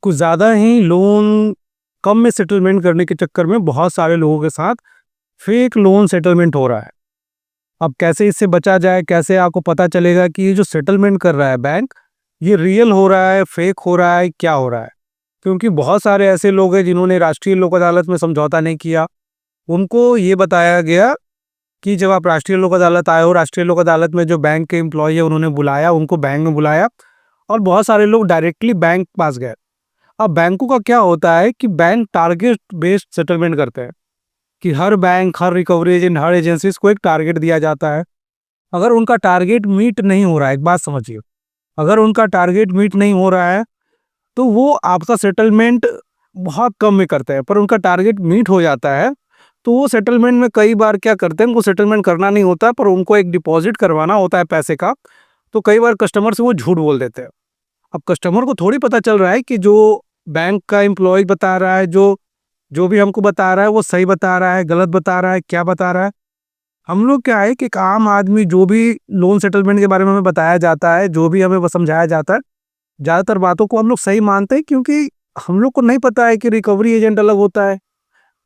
कुछ ज़्यादा ही लोन कम में सेटलमेंट करने के चक्कर में बहुत सारे लोगों के साथ फेक लोन सेटलमेंट हो रहा है। अब कैसे इससे बचा जाए, कैसे आपको पता चलेगा कि ये जो सेटलमेंट कर रहा है बैंक, ये रियल हो रहा है, फेक हो रहा है, क्या हो रहा है? क्योंकि बहुत सारे ऐसे लोग हैं जिन्होंने राष्ट्रीय लोक अदालत में समझौता नहीं किया। उनको ये बताया गया कि जब आप राष्ट्रीय लोक अदालत आए हो, राष्ट्रीय लोक अदालत में जो बैंक के एम्प्लॉय है उन्होंने बुलाया, उनको बैंक में बुलाया और बहुत सारे लोग डायरेक्टली बैंक पास गए। अब बैंकों का क्या होता है कि बैंक टारगेट बेस्ड सेटलमेंट करते हैं कि हर बैंक, हर रिकवरी एजेंट, हर एजेंसीज को एक टारगेट दिया जाता है। अगर उनका टारगेट मीट नहीं हो रहा है, एक बात समझिए, अगर उनका टारगेट मीट नहीं हो रहा है तो वो आपका सेटलमेंट बहुत कम में करते हैं। पर उनका टारगेट मीट हो जाता है तो वो सेटलमेंट में कई बार क्या करते हैं, उनको सेटलमेंट करना नहीं होता पर उनको एक डिपॉजिट करवाना होता है पैसे का। तो कई बार कस्टमर से वो झूठ बोल देते हैं। अब कस्टमर को थोड़ी पता चल रहा है कि जो बैंक का एम्प्लॉय बता रहा है, जो जो भी हमको बता रहा है वो सही बता रहा है, गलत बता रहा है, क्या बता रहा है। हम लोग क्या है कि एक आम आदमी, जो भी लोन सेटलमेंट के बारे में हमें बताया जाता है, जो भी हमें वो समझाया जाता है, ज़्यादातर बातों को हम लोग सही मानते हैं क्योंकि हम लोग को नहीं पता है कि रिकवरी एजेंट अलग होता है,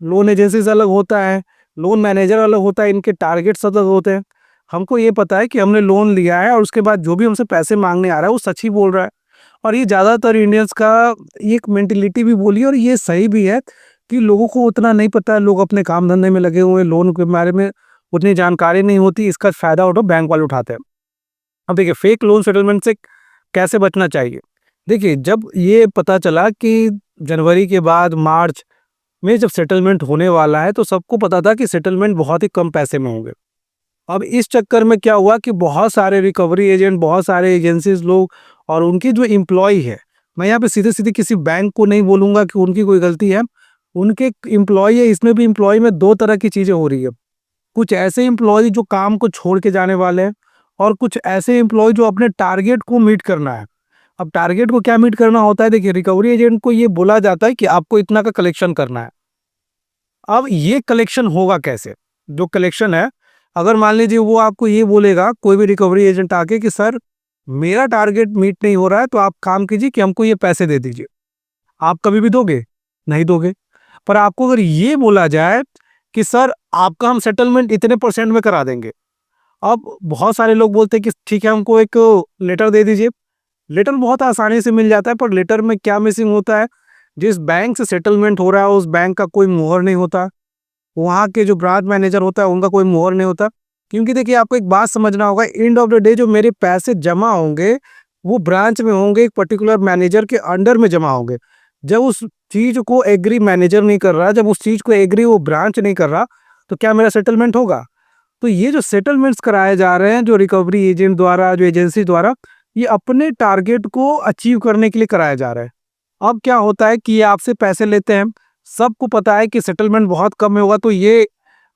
लोन एजेंसीज अलग होता है, लोन मैनेजर अलग होता है, इनके टारगेट्स अलग होते हैं। हमको ये पता है कि हमने लोन लिया है और उसके बाद जो भी हमसे पैसे मांगने आ रहा है वो सच ही बोल रहा है। और ये ज़्यादातर इंडियंस का एक मेंटेलिटी भी बोली और ये सही भी है कि लोगों को उतना नहीं पता है, लोग अपने काम धंधे में लगे हुए हैं, लोन के बारे में उतनी जानकारी नहीं होती, इसका फ़ायदा बैंक वाले उठाते हैं। अब देखिए, फेक लोन सेटलमेंट से कैसे बचना चाहिए? देखिए, जब ये पता चला कि जनवरी के बाद मार्च में जब सेटलमेंट होने वाला है तो सबको पता था कि सेटलमेंट बहुत ही कम पैसे में होंगे। अब इस चक्कर में क्या हुआ कि बहुत सारे रिकवरी एजेंट, बहुत सारे एजेंसीज लोग और उनकी जो एम्प्लॉय है, मैं यहाँ पे सीधे-सीधे किसी बैंक को नहीं बोलूँगा कि उनकी कोई गलती है, उनके एम्प्लॉय है। इसमें भी एम्प्लॉय में 2 तरह की चीज़ें हो रही है। कुछ ऐसे एम्प्लॉय जो काम को छोड़ के जाने वाले हैं और कुछ ऐसे एम्प्लॉय जो अपने टारगेट को मीट करना है। अब टारगेट को क्या मीट करना होता है? देखिए, रिकवरी एजेंट को ये बोला जाता है कि आपको इतना का कलेक्शन करना है। अब ये कलेक्शन होगा कैसे? जो कलेक्शन है, अगर मान लीजिए वो आपको ये बोलेगा, कोई भी रिकवरी एजेंट आके कि सर मेरा टारगेट मीट नहीं हो रहा है तो आप काम कीजिए कि हमको ये पैसे दे दीजिए। आप कभी भी दोगे? नहीं दोगे। पर आपको अगर ये बोला जाए कि सर आपका हम सेटलमेंट इतने परसेंट में करा देंगे। अब बहुत सारे लोग बोलते हैं कि ठीक है, हमको एक लेटर दे दीजिए। लेटर बहुत आसानी से मिल जाता है पर लेटर में क्या मिसिंग होता है? जिस बैंक से सेटलमेंट हो रहा है उस बैंक का कोई मोहर नहीं होता। वहाँ के जो ब्रांच मैनेजर होता है उनका कोई मोहर नहीं होता। क्योंकि देखिए, आपको एक बात समझना होगा, एंड ऑफ द डे जो मेरे पैसे जमा होंगे वो ब्रांच में होंगे, एक पर्टिकुलर मैनेजर के अंडर में जमा होंगे। जब उस चीज को एग्री मैनेजर नहीं कर रहा, जब उस चीज को एग्री वो ब्रांच नहीं कर रहा, तो क्या मेरा सेटलमेंट होगा? तो ये जो सेटलमेंट्स कराए जा रहे हैं, जो रिकवरी एजेंट द्वारा, जो एजेंसी द्वारा, ये अपने टारगेट को अचीव करने के लिए कराया जा रहा है। अब क्या होता है कि ये आपसे पैसे लेते हैं, सबको पता है कि सेटलमेंट बहुत कम में होगा। तो ये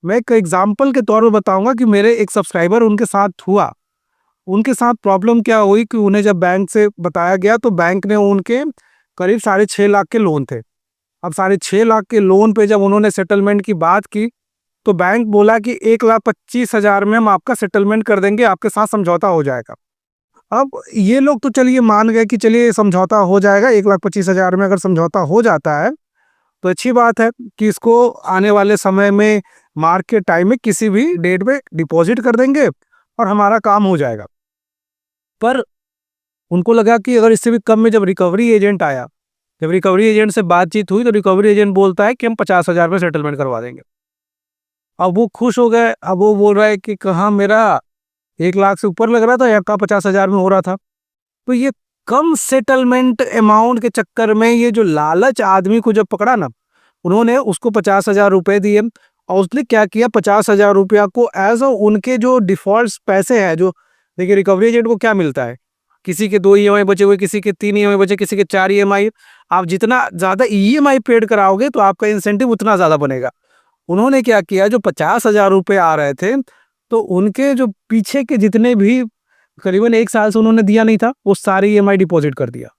मैं एक एग्जांपल के तौर पे बताऊंगा कि मेरे एक सब्सक्राइबर, उनके साथ हुआ। उनके साथ प्रॉब्लम क्या हुई कि उन्हें जब बैंक से बताया गया तो बैंक ने उनके करीब 6.5 लाख के लोन थे। अब 6.5 लाख के लोन पे जब उन्होंने सेटलमेंट की बात की तो बैंक बोला कि 1,25,000 में हम आपका सेटलमेंट कर देंगे, आपके साथ समझौता हो जाएगा। अब ये लोग तो चलिए मान गए कि चलिए समझौता हो जाएगा, 1,25,000 में अगर समझौता हो जाता है तो अच्छी बात है कि इसको आने वाले समय में, मार्केट टाइम में किसी भी डेट पे डिपॉजिट कर देंगे और हमारा काम हो जाएगा। पर उनको लगा कि अगर इससे भी कम में, जब रिकवरी एजेंट आया, जब रिकवरी एजेंट से बातचीत हुई तो रिकवरी एजेंट बोलता है कि हम 50,000 में सेटलमेंट करवा देंगे। अब वो खुश हो गए। अब वो बोल रहा है कि कहाँ मेरा 1 लाख से ऊपर लग रहा था या का 50,000 में हो रहा था। तो ये कम सेटलमेंट अमाउंट के चक्कर में ये जो लालच आदमी को जब पकड़ा ना, उन्होंने उसको 50,000 रुपए दिए और उसने क्या किया, 50,000 रुपया को एज उनके जो डिफॉल्ट पैसे हैं, जो देखिए रिकवरी एजेंट को क्या मिलता है, किसी के 2 ईएमआई बचे हुए, किसी के 3 ईएमआई बचे, किसी के 4 ईएमआई। आप जितना ज्यादा ईएमआई पेड कराओगे तो आपका इंसेंटिव उतना ज्यादा बनेगा। उन्होंने क्या किया, जो 50,000 रुपए आ रहे थे तो उनके जो पीछे के जितने भी करीबन 1 साल से उन्होंने दिया नहीं था, वो सारी ईएमआई डिपॉजिट कर दिया।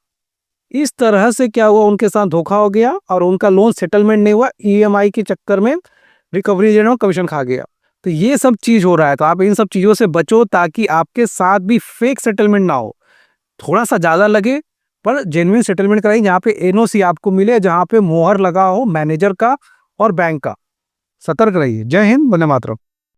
इस तरह से क्या हुआ, उनके साथ धोखा हो गया और उनका लोन सेटलमेंट नहीं हुआ। ईएमआई के चक्कर में रिकवरी एजेंट कमीशन खा गया। तो ये सब चीज हो रहा है, तो आप इन सब चीजों से बचो ताकि आपके साथ भी फेक सेटलमेंट ना हो। थोड़ा सा ज्यादा लगे पर जेन्युइन सेटलमेंट कराइए जहाँ पे एनओसी आपको मिले, जहाँ पे मोहर लगा हो मैनेजर का और बैंक का। सतर्क रहिए। जय हिंद, वंदे मातरम।